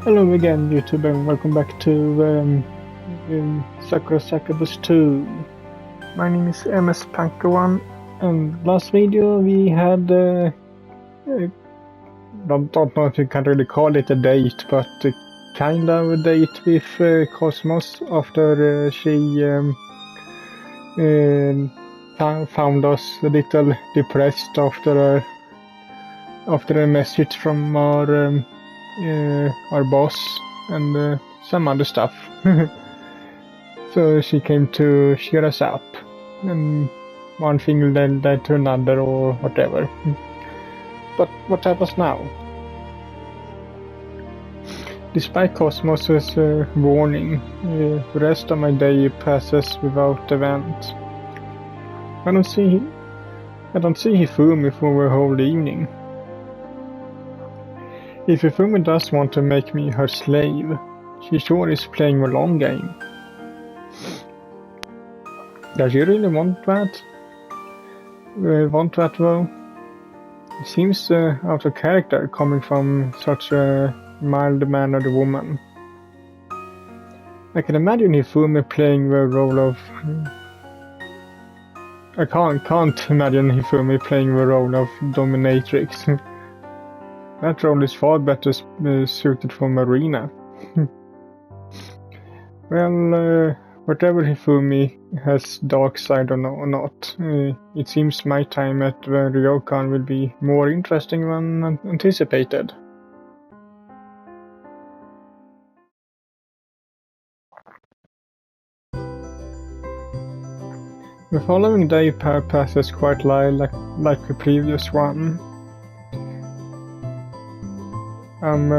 Hello again, YouTube, and welcome back to Sakura Succubus 2. My name is MS-Panker1, and last video we had, don't know if you can really call it a date, but kind of a date with Cosmos after she found us a little depressed after a message from our boss and some other stuff. So she came to cheer us up, and one thing led to another or whatever. But what happens now? Despite Cosmos's warning, the rest of my day passes without event. I don't see Hifumi for the whole evening. If Hifumi does want to make me her slave, she sure is playing the long game. Does she really want that? Though? It seems out of character coming from such a mild-mannered woman. I can imagine Hifumi playing the role of... I can't imagine Hifumi playing the role of dominatrix. That role is far better suited for Marina. Well, whatever Hifumi has dark side or not, it seems my time at the Ryokan will be more interesting than anticipated. The following day passes quite like the previous one. I'm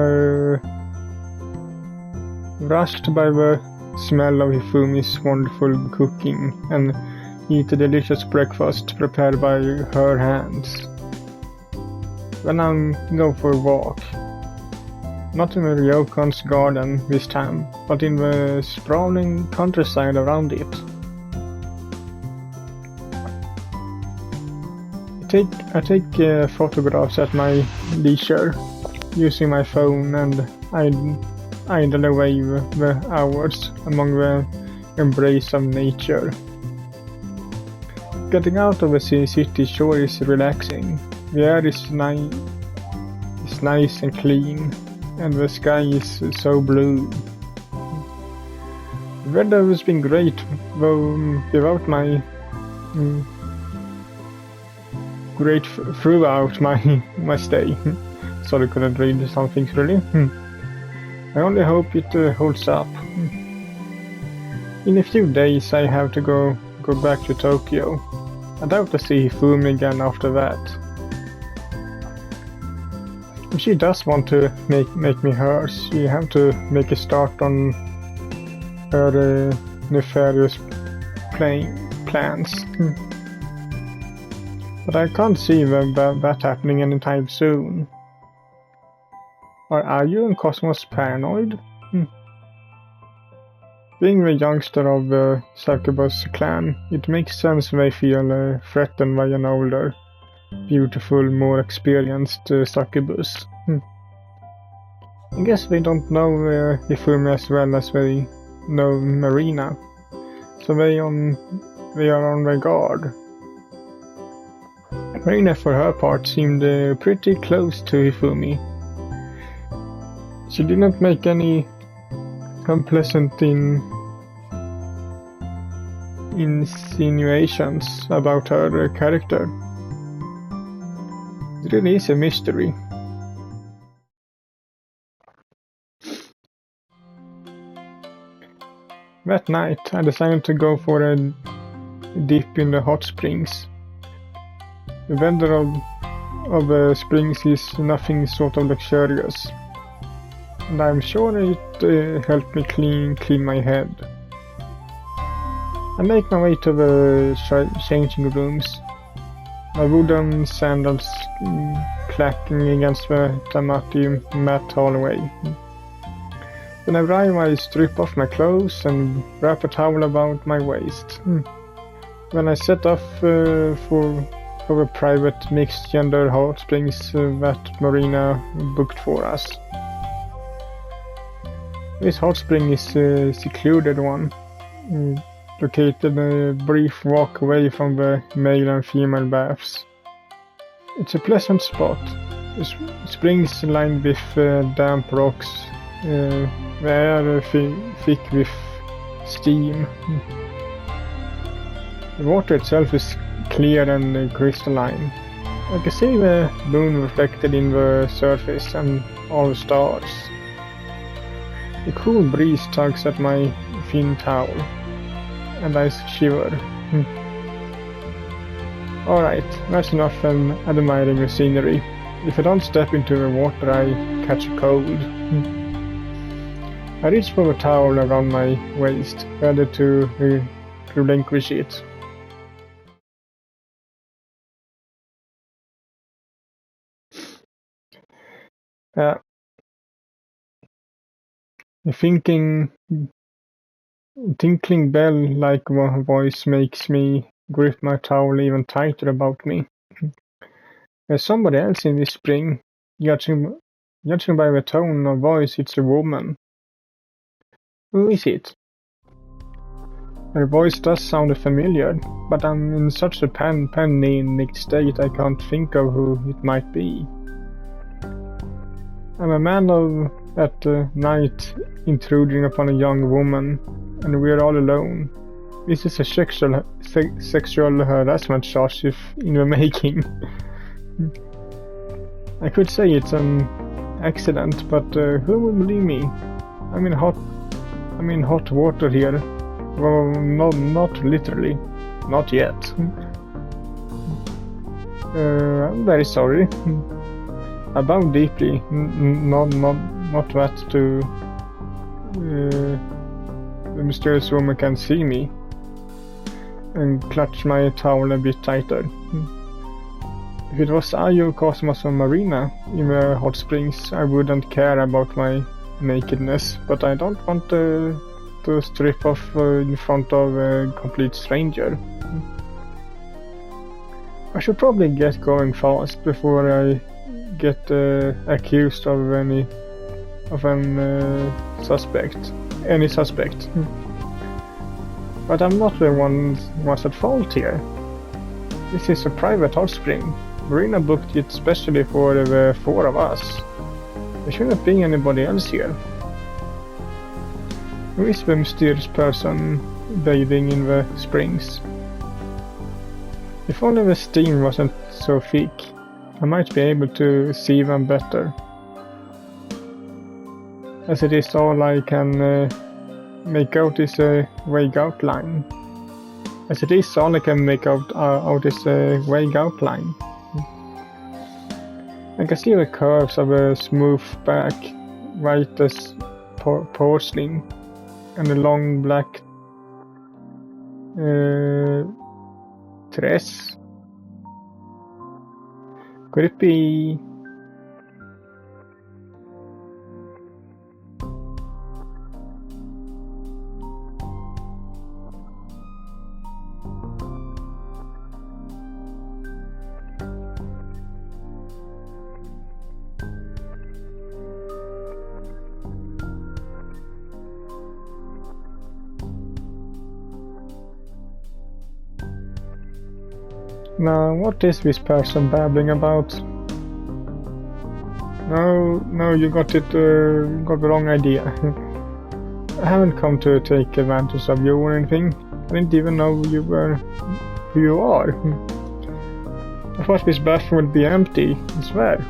rushed by the smell of Hifumi's wonderful cooking and eat a delicious breakfast prepared by her hands. Then I go for a walk. Not in the Ryokan's garden this time, but in the sprawling countryside around it. I take photographs at my leisure, using my phone, and idle away the hours among the embrace of nature. Getting out of the city sure is relaxing. The air is nice and clean, and the sky is so blue. The weather has been great, though without my great throughout my stay. Sorry, couldn't read some things really. I only hope it holds up. In a few days I have to go back to Tokyo. I doubt to see Hifumi again after that. If she does want to make me hers, she have to make a start on her nefarious plans. But I can't see that happening anytime soon. Or are you and Cosmos paranoid? Being the youngster of the Succubus clan, it makes sense they feel threatened by an older, beautiful, more experienced Succubus. I guess they don't know Hifumi as well as they know Marina, so they are on their guard. Marina, for her part, seemed pretty close to Hifumi. She did not make any unpleasant insinuations about her character. It really is a mystery. That night, I decided to go for a dip in the hot springs. The weather of the springs is nothing sort of luxurious, and I'm sure it helped me clean my head. I make my way to the changing rooms, my wooden sandals clacking against the tamati mat hallway. When I arrive, I strip off my clothes and wrap a towel about my waist. Then I set off for a private mixed-gender hot springs that Marina booked for us. This hot spring is a secluded one, located a brief walk away from the male and female baths. It's a pleasant spot. The springs lined with damp rocks, the air thick with steam. The water itself is clear and crystalline. I can see the moon reflected in the surface and all the stars. The cool breeze tugs at my thin towel, and I shiver. Alright, that's enough admiring the scenery. If I don't step into the water, I catch a cold. I reach for the towel around my waist, ready to relinquish it. A tinkling bell-like voice makes me grip my towel even tighter about me. There's somebody else in this spring. Judging by the tone of voice, it's a woman. Who is it? Her voice does sound familiar, but I'm in such a panicked state I can't think of who it might be. I'm a man of at night intruding upon a young woman, and we're all alone. This is a sexual harassment charge in the making. I could say it's an accident, but who will believe me? I'm in hot water here. Well, not literally. Not yet. I'm very sorry. I bow deeply, not that to the mysterious woman can see me, and clutch my towel a bit tighter. If it was Ayo Cosmos or Marina in the hot springs, I wouldn't care about my nakedness, but I don't want to strip off in front of a complete stranger. I should probably get going fast before I get accused of any suspect. But I'm not the one was at fault here. This is a private hot spring. Marina booked it specially for the four of us. There shouldn't be anybody else here. Who is the mysterious person bathing in the springs? If only the steam wasn't so thick, I might be able to see them better. As it is, all I can make out is a vague outline. I can see the curves of a smooth back, white as porcelain, and a long black tress. Could it be? Now, what is this person babbling about? No, you got the wrong idea. I haven't come to take advantage of you or anything. I didn't even know who you are. I thought this bathroom would be empty, I swear.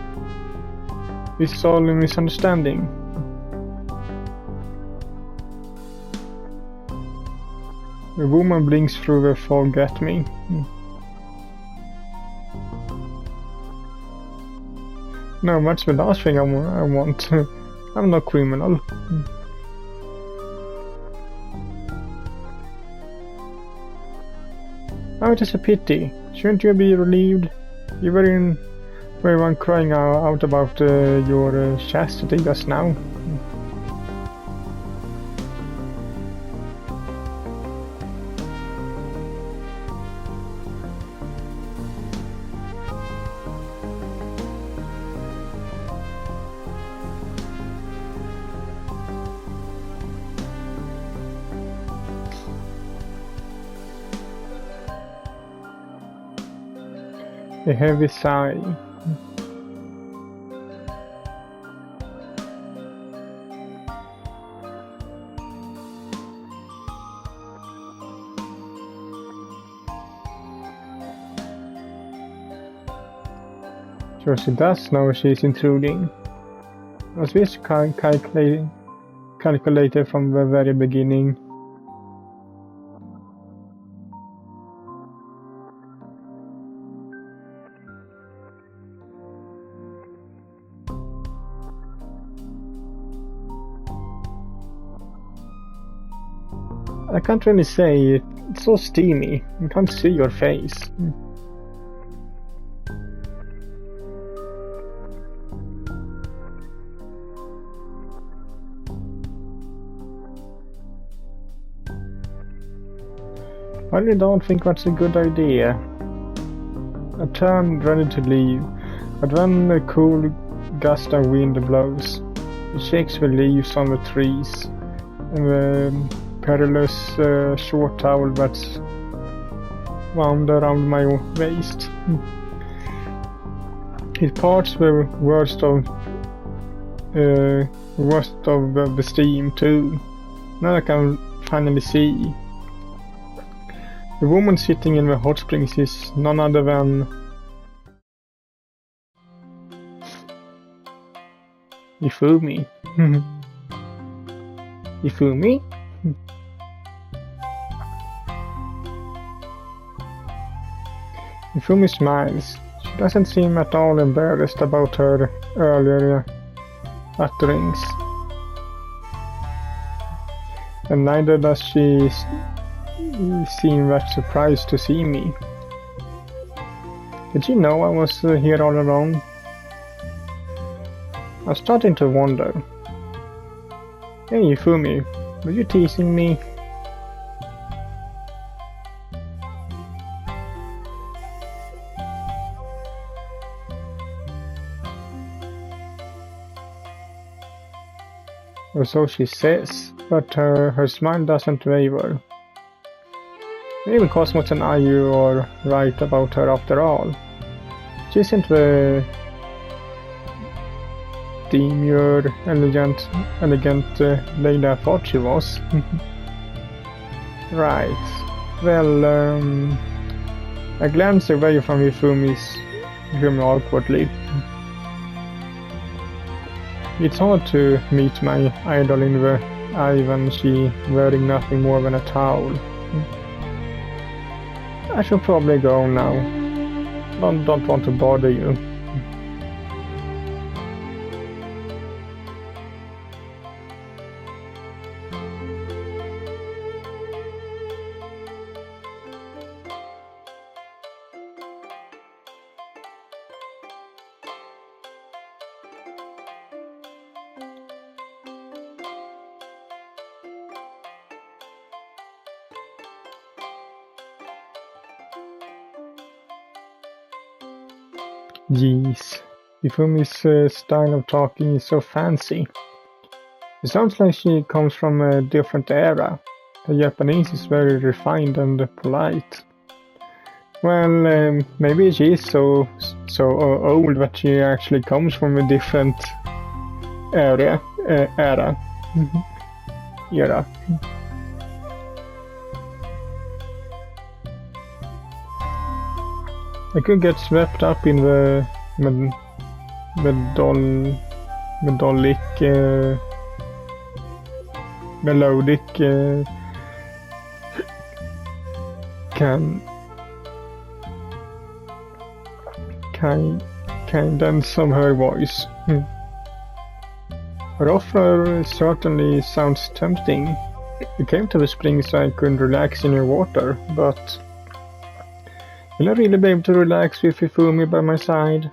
This is all a misunderstanding. The woman blinks through the fog at me. No, that's the last thing I want. I'm no criminal. Oh, it is a pity. Shouldn't you be relieved? You were in one crying out about your chastity just now. A heavy sigh. Sure, she does know she's intruding. Was this calculated from the very beginning? I can't really say. It's so steamy. You can't see your face. I really don't think that's a good idea. I turned ready to leave, but when a cool gust of wind blows, it shakes the leaves on the trees, and the perilous short towel that's wound around my waist. It parts the worst of the steam too. Now I can finally see. The woman sitting in the hot springs is none other than Ifumi. Ifumi? Ifumi smiles. She doesn't seem at all embarrassed about her earlier utterings. And neither does she seem that surprised to see me. Did she know I was here all along? I was starting to wonder. Hey Ifumi, were you teasing me? Or so she says, but her smile doesn't waver. Maybe Cosmos and IU are right about her after all. She isn't the demure, elegant lady I thought she was. Right. Well, I glance away from Ifumi's room awkwardly. It's hard to meet my idol in the eye when she wearing nothing more than a towel. I should probably go now. Don't want to bother you. Jeez, Ifumi's style of talking is so fancy. It sounds like she comes from a different era. The Japanese is very refined and polite. Well, maybe she is so old that she actually comes from a different era. I could get swept up in the melodic cadence of her voice. Her offer certainly sounds tempting. You came to the spring so I could relax in your water, but will I really be able to relax with Ifumi by my side?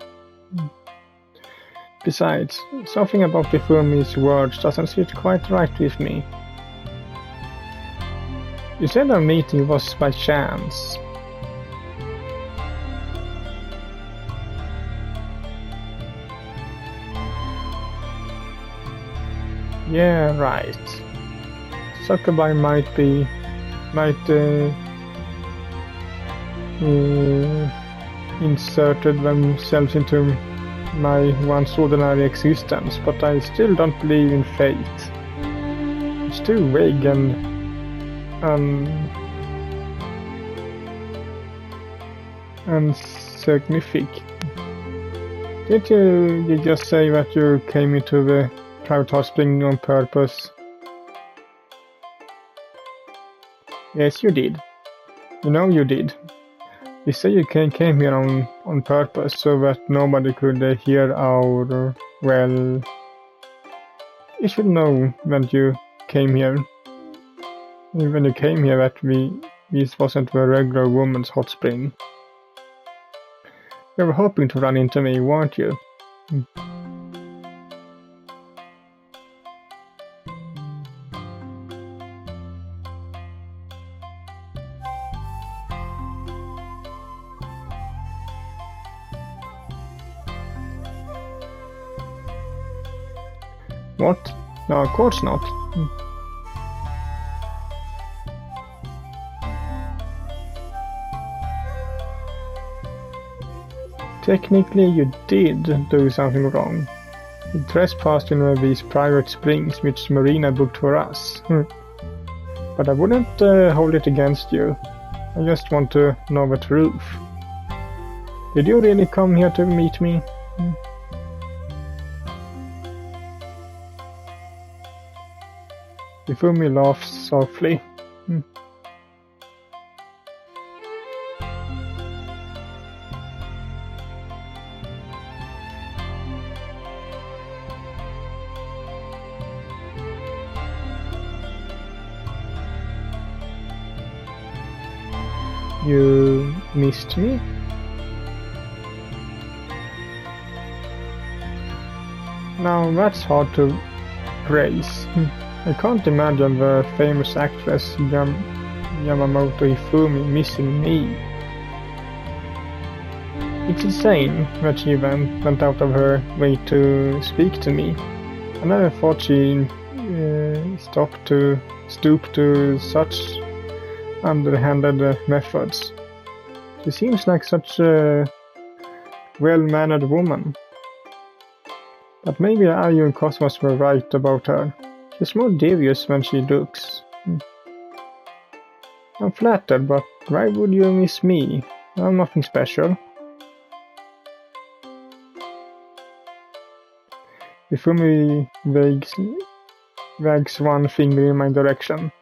Besides, something about Ifumi's words doesn't sit quite right with me. You said our meeting was by chance. Yeah, right. Succubus inserted themselves into my once ordinary existence, but I still don't believe in fate. It's too vague and insignificant. Did you just say that you came into the private hot spring on purpose? Yes, you did. You know you did. You say you came here on purpose so that nobody could hear our, well... You should know when you came here. When you came here that this wasn't the regular woman's hot spring. You were hoping to run into me, weren't you? What? No, of course not. Technically, you did do something wrong. You trespassed in these private springs which Marina booked for us. But I wouldn't hold it against you. I just want to know the truth. Did you really come here to meet me? Ifumi laughs softly. You missed me? Now that's hard to praise. I can't imagine the famous actress Yamamoto Ifumi missing me. It's insane that she went out of her way to speak to me. I never thought she stooped to such underhanded methods. She seems like such a well-mannered woman. But maybe I and Cosmos were right about her. She's more devious than she looks. I'm flattered, but why would you miss me? I'm nothing special. Ifumi wags one finger in my direction.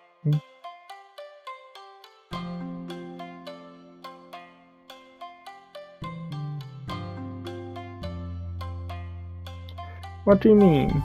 What do you mean?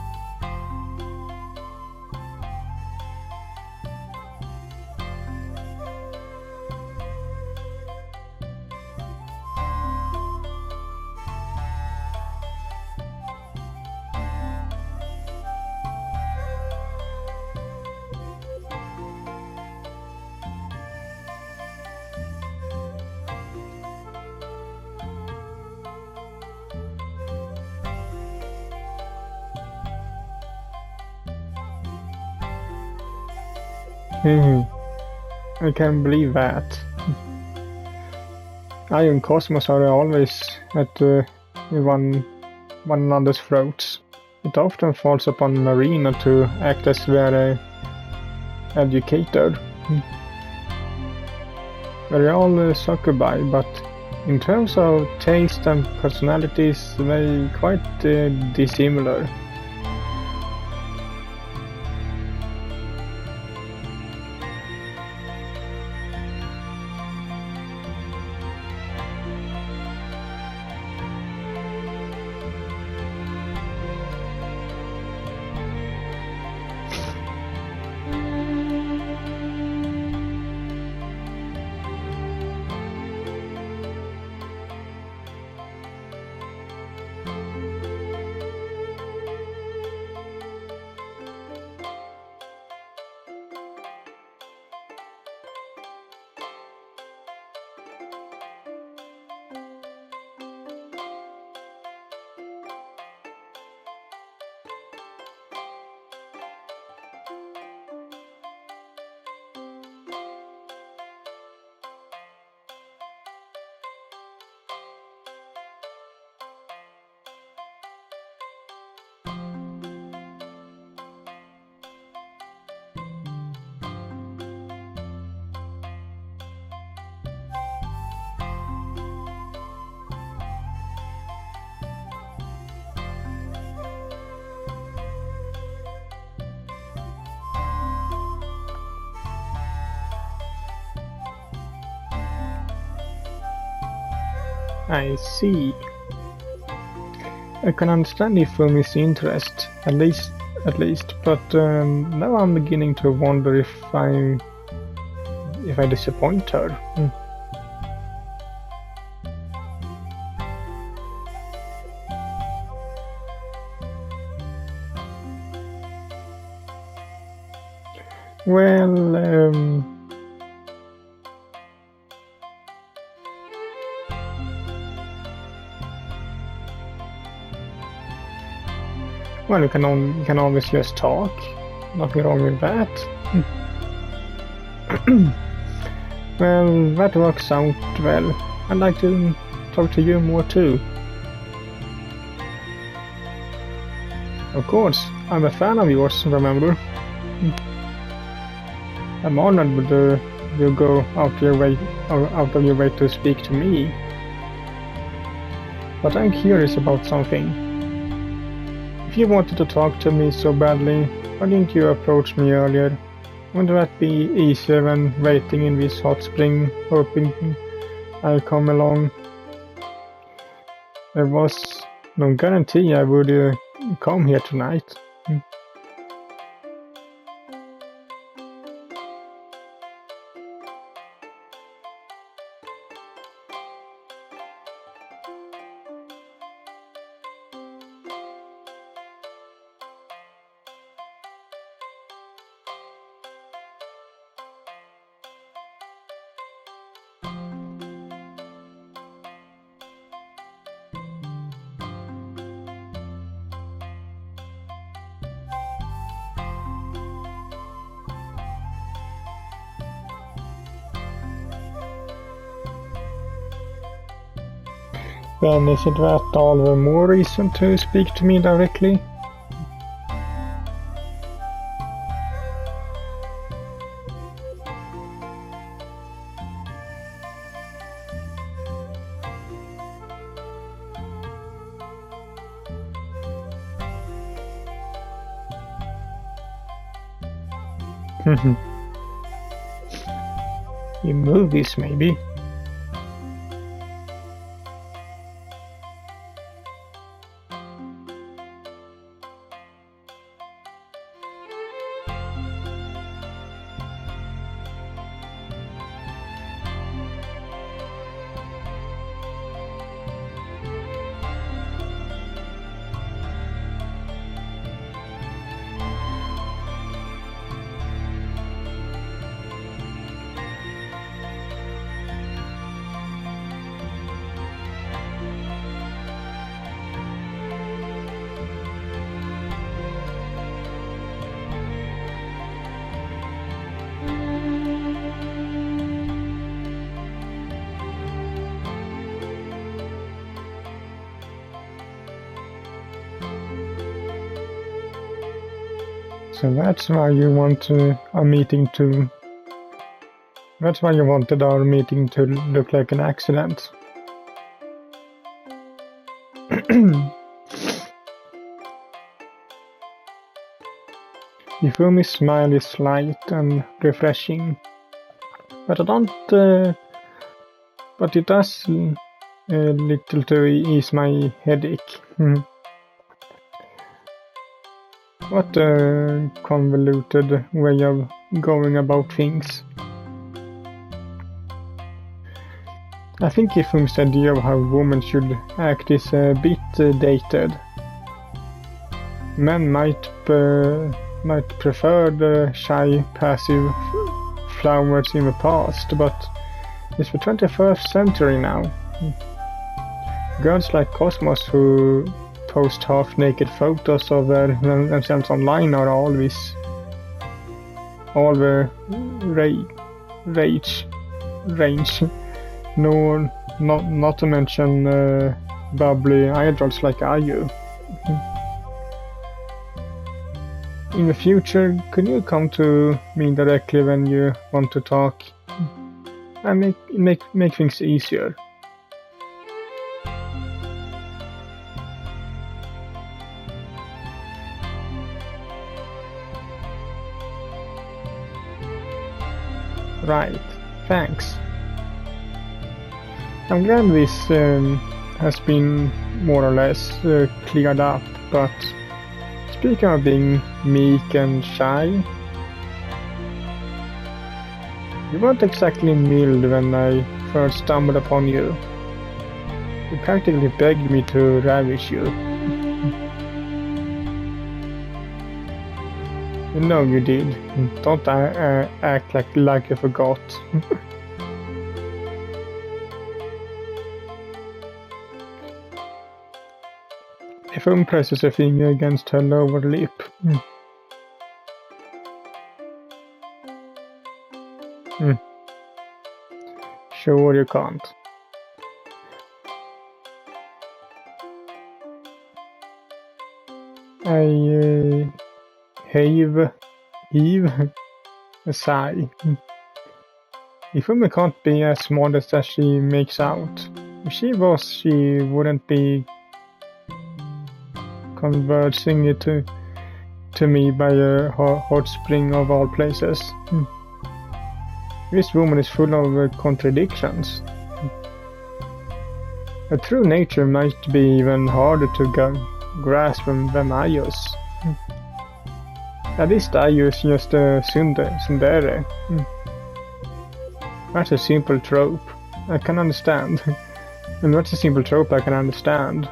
I can't believe that. I and Cosmos are always at one another's throats. It often falls upon Marina to act as their educator. We're all succubi, but in terms of taste and personalities, they're quite dissimilar. I see. I can understand Ifumi's interest, at least, but now I'm beginning to wonder if I disappoint her. Well, well, you can always just talk. Nothing wrong with that. Well, that works out well. I'd like to talk to you more too. Of course, I'm a fan of yours, remember? I'm honored that you go out of your way to speak to me. But I'm curious about something. If you wanted to talk to me so badly, why didn't you approach me earlier? Wouldn't that be easier than waiting in this hot spring, hoping I'll come along? There was no guarantee I would come here tonight. Then isn't that all the more reason to speak to me directly? In movies, maybe. So that's why you want a meeting to... That's why you wanted our meeting to look like an accident. Ifumi's smile is light and refreshing, but but it does little to ease my headache. What a convoluted way of going about things. I think Ifumi's idea of how women should act is a bit dated. Men might prefer the shy, passive flowers in the past, but it's the 21st century now. Girls like Cosmos who post half-naked photos of themselves online are all the range. No, not to mention bubbly idols like Ayu. In the future, could you come to me directly when you want to talk and make things easier? Right, thanks. I'm glad this has been more or less cleared up, but speaking of being meek and shy, you weren't exactly mild when I first stumbled upon you. You practically begged me to ravish you. You know you did. Don't act like you forgot. Ifum presses a finger against her lower lip. Sure you can't. I heave a sigh. Ifumi can't be as modest as she makes out. If she was, she wouldn't be conversing it to me by a hot spring of all places. This woman is full of contradictions. Her true nature might be even harder to grasp than Ayos. At least Ayos just a tsundere. That's a simple trope. I can understand. And that's a simple trope I can understand.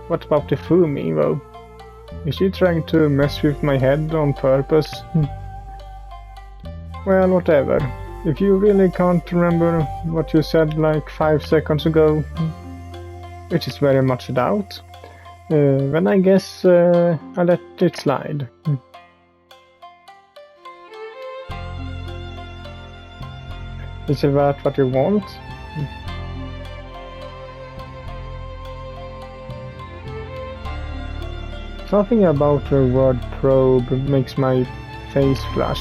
What about the Fumi, though? Is she trying to mess with my head on purpose? Well, whatever. If you really can't remember what you said like 5 seconds ago, which is very much a doubt, then I guess I'll let it slide. Is that what you want? Something about the word probe makes my face flush.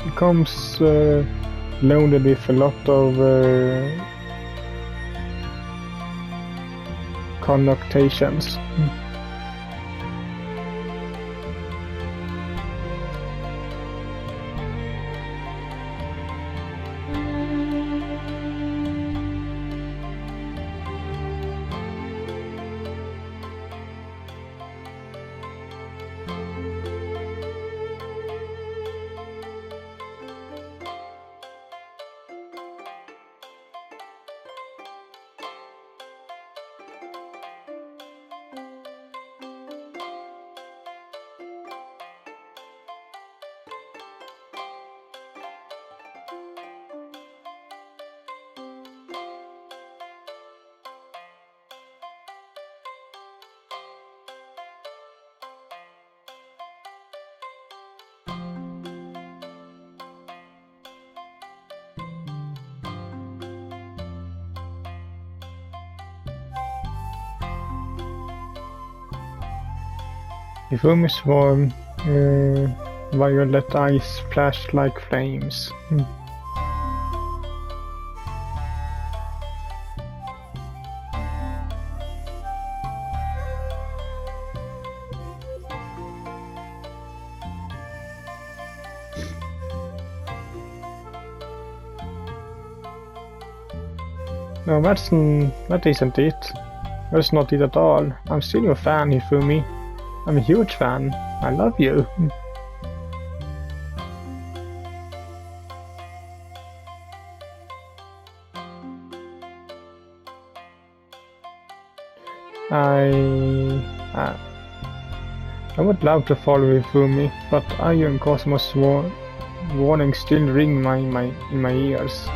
It comes loaded with a lot of connotations. The room is warm, violet eyes flash like flames. No, that isn't it. That's not it at all. I'm still your fan, Hifumi. I'm a huge fan. I love you. I would love to follow Hifumi, but Ayu and Cosmos' warning still ring in my ears.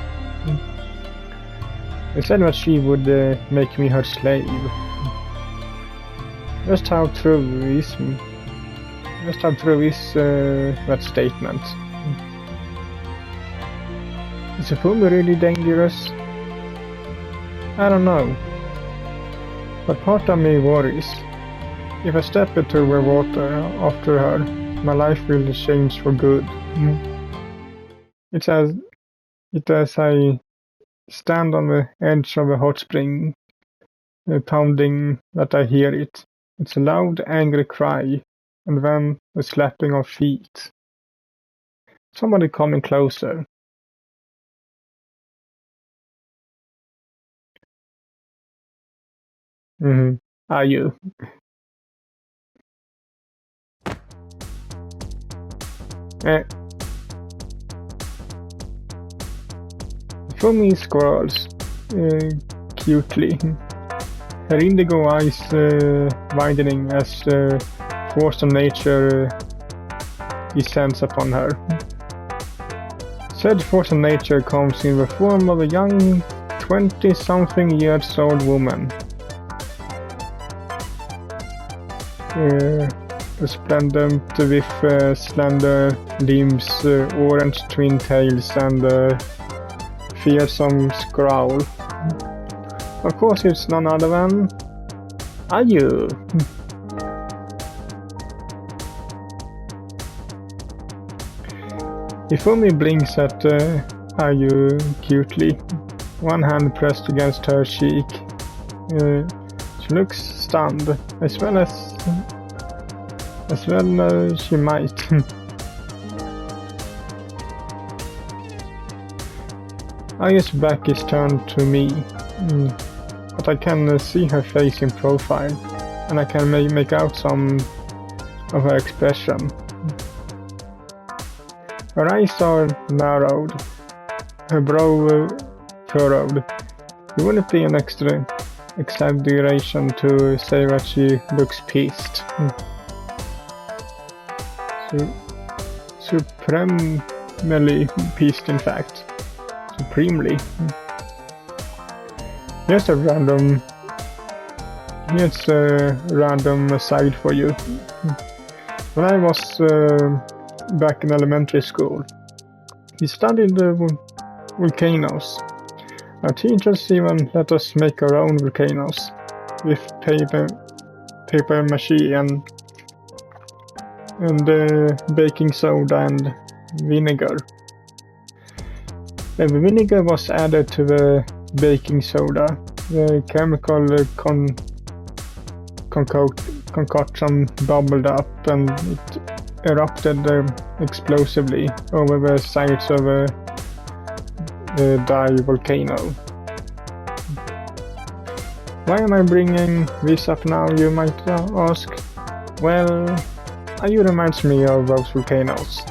They said that she would make me her slave. Just how true is that statement? Is Hifumi really dangerous? I don't know. But part of me worries. If I step into the water after her, my life will change for good. It's as I stand on the edge of a hot spring, pounding that I hear it. It's a loud, angry cry, and then the slapping of feet. Somebody coming closer. Mm-hmm. Are you? Eh, for me, squirrels. Cutely. Her indigo eyes widening as force of nature descends upon her. Said force of nature comes in the form of a young 20-something years old woman. Resplendent with slender limbs, orange twin tails, and fearsome scowl. Of course, it's none other than Ayu. Ifumi blinks at Ayu cutely, one hand pressed against her cheek. She looks stunned, as well she might. Ayu's back is turned to me, but I can see her face in profile, and I can make out some of her expression. Her eyes are narrowed, her brow furrowed. It wouldn't be an exaggeration to say that she looks pissed. Supremely pissed, in fact. Supremely. Here's a random aside for you. When I was back in elementary school, we studied volcanoes. Our teachers even let us make our own volcanoes with paper mache and baking soda and vinegar. The vinegar was added to the baking soda. The chemical concoction bubbled up and it erupted explosively over the sides of a die volcano. Why am I bringing this up now, you might ask? Well, Ayu reminds me of those volcanoes.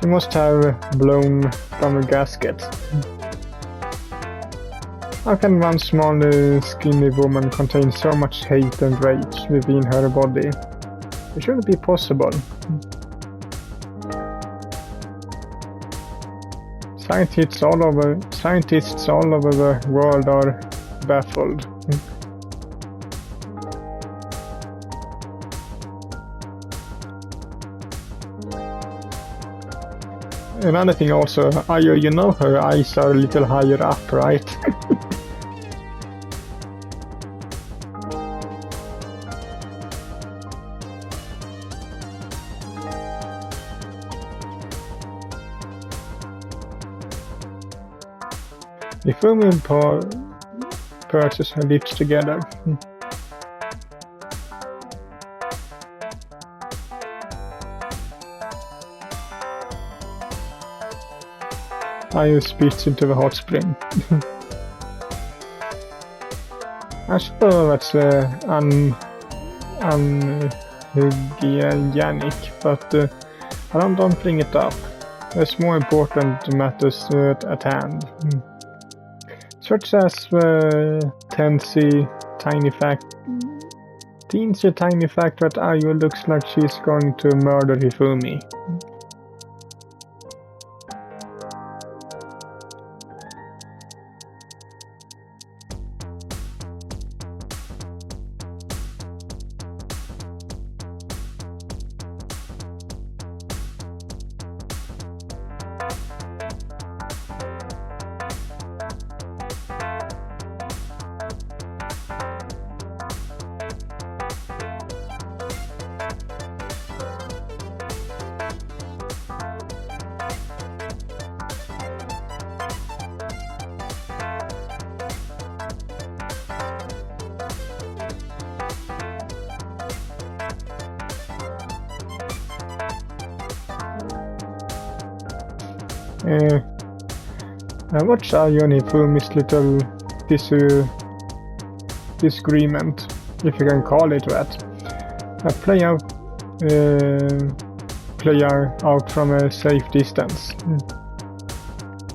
She must have blown from a gasket. How can one small skinny woman contain so much hate and rage within her body? It shouldn't be possible. Scientists all over the world are baffled. Another thing also, Ayu, you know her eyes are a little higher up, right? If women purses her lips together. Ayu spits into the hot spring. I suppose that's unhygienic, but I don't bring it up. There's more important matters at hand. Such as the teensy tiny fact that Ayu looks like she's going to murder Hifumi. I watched Ayu and Hifumi's little disagreement, if you can call it that. I play out from a safe distance.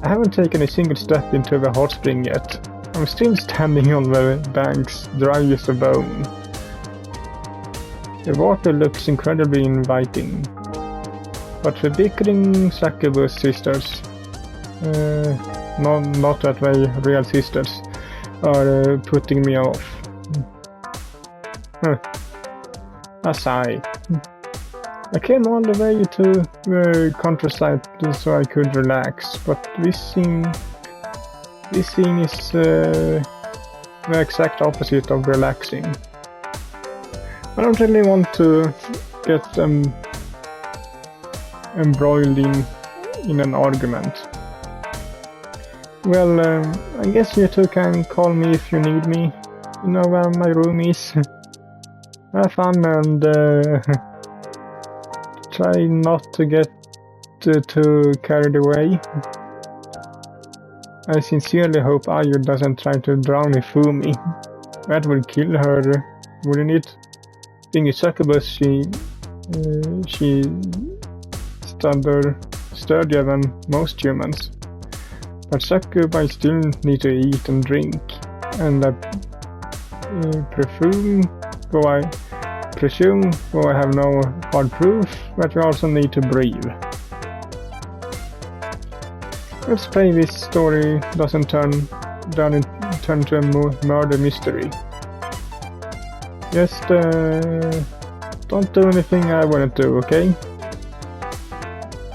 I haven't taken a single step into the hot spring yet. I'm still standing on the banks, dry as a bone. The water looks incredibly inviting, but the bickering Succubus sisters, not that way real sisters, are putting me off. A sigh. I came all the way to the countryside so I could relax, but this scene is the exact opposite of relaxing. I don't really want to get embroiled in an argument. Well, I guess you two can call me if you need me. You know where my room is. Have fun and try not to get too carried away. I sincerely hope Ayu doesn't try to drown Ifumi. That would kill her, wouldn't it? Being a succubus, she's sturdier than most humans. But succubi still need to eat and drink, and I presume, though I have no hard proof, that we also need to breathe. Let's pray this story doesn't turn into a murder mystery. Just don't do anything I wouldn't do, okay?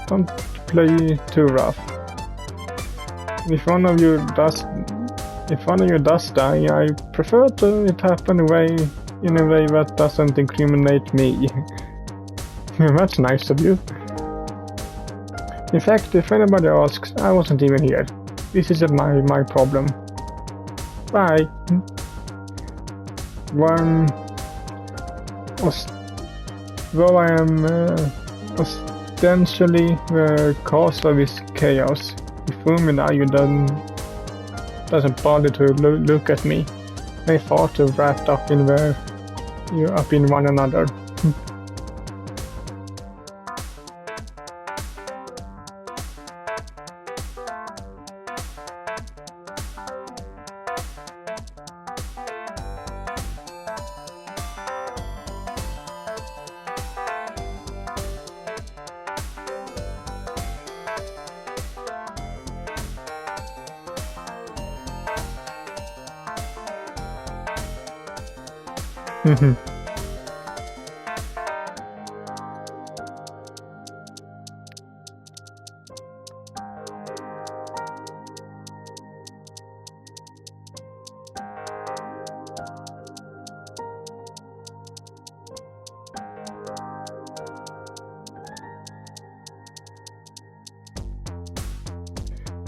Don't play too rough. If one of you does die, I prefer it happen in a way that doesn't incriminate me. That's nice of you. In fact, if anybody asks, I wasn't even here. This isn't my problem. Bye. Though I am ostensibly the cause of this chaos, Ifumi and Ayu doesn't bother to look at me. They far too wrapped up in one another.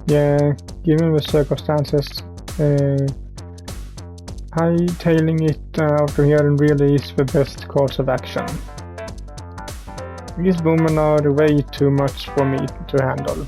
Yeah, given the circumstances, hightailing it out of here really is the best course of action. These women are way too much for me to handle.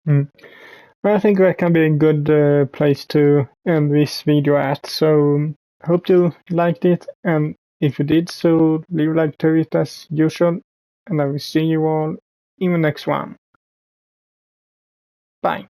Well, I think that can be a good place to end this video at, so hope you liked it, and if you did so, leave a like to it as usual, and I will see you all in the next one. Bye.